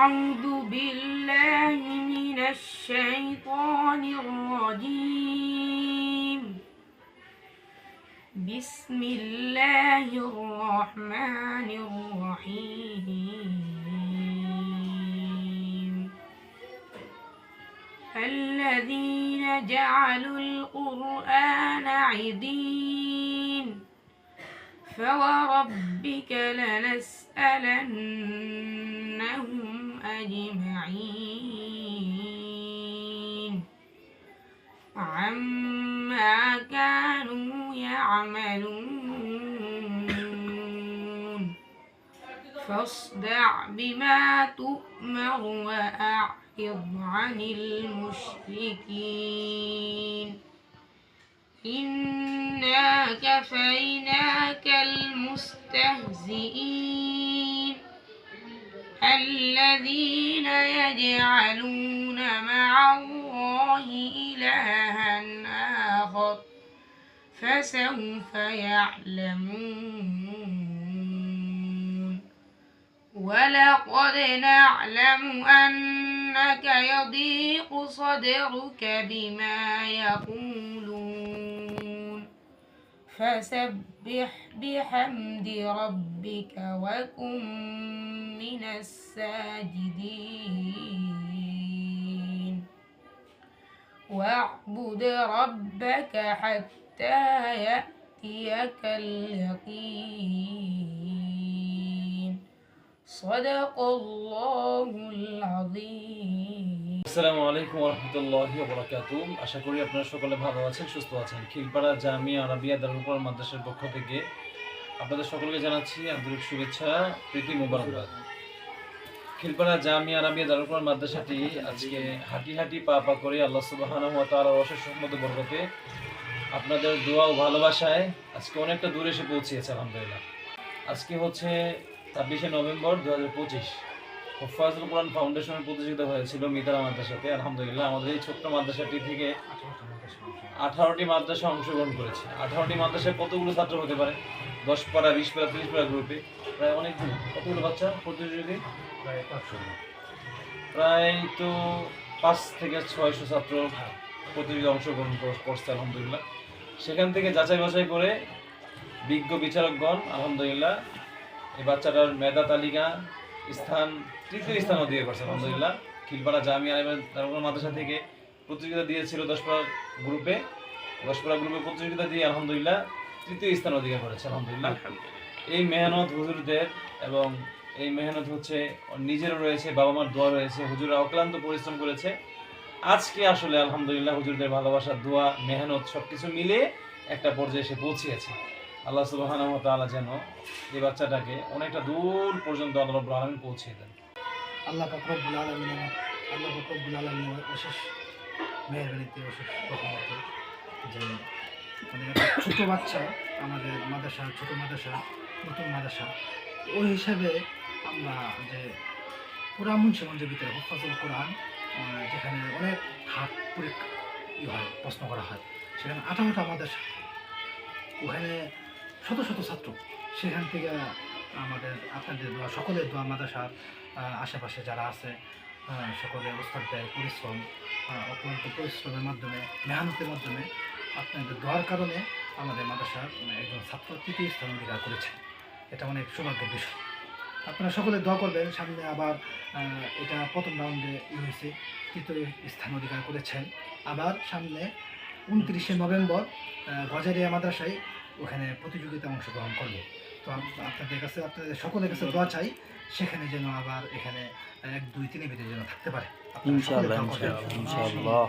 أعوذ بالله من الشيطان الرجيم. بسم الله الرحمن الرحيم. الذين جعلوا القرآن عضين فوربك لنسألنهم أجمعين عما كانوا يعملون. فاصدع بما تؤمر وأعرض عن المشركين. إنا كفيناك المستهزئين الذين يجعلون مع الله إلها آخر فسوف يعلمون. ولقد نعلم أنك يضيق صدرك بما يقولون فسبح بحمد ربك وكن من الساجدين واعبد ربك حتى يأتيك اليقين. صدق الله العظيم. আসসালামু আলাইকুম ওয়া রাহমাতুল্লাহি ওয়া বারাকাতুহু। আশা করি আপনারা সকলে ভালো আছেন, সুস্থ আছেন। খিলপাড়া জামিয়া আরাবিয়া দারুল কোরআন মাদ্রাসার পক্ষ থেকে আপনাদের সকলকে জানাচ্ছি আন্তরিক শুভেচ্ছা, প্রীতি মোবারকবাদ। খিলপাড়া জামিয়া আরাবিয়া দারুল কোরআন মাদ্রাসাটি আজকে হাঁটি হাঁটি পা পা করে আল্লাহ সুবহানাহু ওয়া তাআলার অশেষ রহমত ও বরকতে আপনাদের দোয়া ও ভালোবাসায় আজকে অনেকটা দূরে এসে পৌঁছেছে আলহামদুলিল্লাহ। আজকে হচ্ছে 26শে নভেম্বর 2025। হুফাজুল কোরআন ফাউন্ডেশনের প্রতিযোগিতা হয়েছিল মিতারা মাদ্রাসাতে। আলহামদুলিল্লাহ আমাদের এই ছোট্ট মাদ্রাসাটি থেকে 18টি মাদ্রাসা অংশগ্রহণ করেছে। 18টি মাদ্রাসায় কতগুলো ছাত্র হতে পারে? 10 পারা, 20 পারা, 30 পারা গ্রুপে প্রায় অনেকগুলো। কতগুলো বাচ্চা প্রতিযোগী? প্রায় তো 5 থেকে 600 ছাত্র প্রতিযোগিতা অংশগ্রহণ করছে আলহামদুলিল্লাহ। সেখান থেকে যাচাই বাছাই করে বিজ্ঞ বিচারকগণ আলহামদুলিল্লাহ এই বাচ্চাটার মেধা তালিকা তৃতীয় স্থান অধিকার করছে আলহামদুলিল্লাহ। খিলপাড়া জামিয়া আরাবিয়া দারুল কোরআন মাদ্রাসা থেকে প্রতিযোগিতা দিয়েছিল 10 পারা গ্রুপে প্রতিযোগিতা দিয়ে আলহামদুলিল্লাহ তৃতীয় স্থান অধিকার করেছে আলহামদুলিল্লাহ। এই মেহনত হুজুরদের, এবং এই মেহনত হচ্ছে নিজেরও রয়েছে, বাবা মার দোয়া রয়েছে, হুজুররা অক্লান্ত পরিশ্রম করেছে। আজকে আসলে আলহামদুলিল্লাহ হুজুরদের ভালোবাসা, দোয়া, মেহনত সবকিছু মিলে একটা পর্যায়ে এসে পৌঁছেছে। আল্লাহ সুবহানাহু ওয়া তাআলা যেন এই বাচ্চাটাকে অনেকটা দূর পর্যন্ত আল্লাহ রাব্বুল আলামিন পৌঁছে দেন। আল্লাহ পাক রব্বুল আলামিনের অশেষ মেহেরবানিতে, অশেষ রহমতে যে ছোটো বাচ্চা আমাদের মাদ্রাসা, ছোটো মাদ্রাসা, নতুন মাদ্রাসা, ওই হিসাবে আমরা যে পুরা মুন্সিগঞ্জের ভিতরে হুফাজুল কোরআন, যেখানে অনেক হাট পরীক্ষা হয়, প্রশ্ন করা হয়, সেখানে 18টা মাদ্রাসা, ওখানে শত শত ছাত্র, সেখান থেকে আমাদের আপনাদের দোয়া, সকলের দোয়া, মাদ্রাসার আশেপাশে যারা আছে সকলে ওস্তাদের পরিশ্রম, অত্যন্ত পরিশ্রমের মাধ্যমে, মেহনতের মাধ্যমে, আপনাদের দোয়ার কারণে আমাদের মাদ্রাসার একজন ছাত্র তৃতীয় স্থান অধিকার করেছে। এটা অনেক সৌভাগ্যের বিষয়। আপনারা সকলে দোয়া করবেন। সামনে আবার এটা প্রথম রাউন্ডে হয়েছে, তৃতীয় স্থান অধিকার করেছেন। আবার সামনে 29শে নভেম্বর গজারিয়া মাদ্রাসায় ওখানে প্রতিযোগিতা অংশগ্রহণ করবে। তো আপনাদের কাছে, আপনাদের সকলের কাছে দোয়া চাই, সেখানে যেন আবার এখানে 1, 2, 3 ভিতরে যেন থাকতে পারে। ইনশাআল্লাহ।